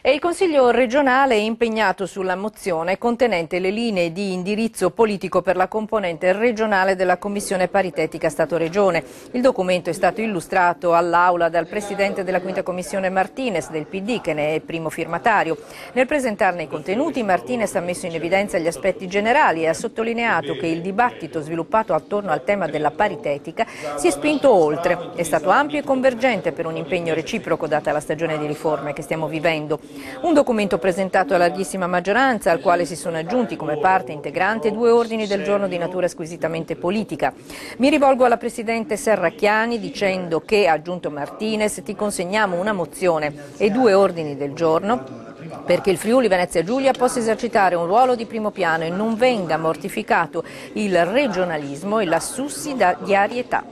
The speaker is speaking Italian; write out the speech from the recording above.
E il Consiglio regionale è impegnato sulla mozione contenente le linee di indirizzo politico per la componente regionale della Commissione paritetica Stato-Regione. Il documento è stato illustrato all'Aula dal Presidente della Quinta Commissione Martinez del PD, che ne è primo firmatario. Nel presentarne i contenuti, Martinez ha messo in evidenza gli aspetti generali e ha sottolineato che il dibattito sviluppato attorno al tema della paritetica si è spinto oltre. È stato ampio e convergente per un impegno reciproco data la stagione di riforme che stiamo vivendo. Un documento presentato a larghissima maggioranza, al quale si sono aggiunti come parte integrante 2 ordini del giorno di natura squisitamente politica. Mi rivolgo alla Presidente Serracchiani dicendo che, ha aggiunto Martinez, ti consegniamo una mozione e 2 ordini del giorno perché il Friuli Venezia Giulia possa esercitare un ruolo di primo piano e non venga mortificato il regionalismo e la sussidiarietà.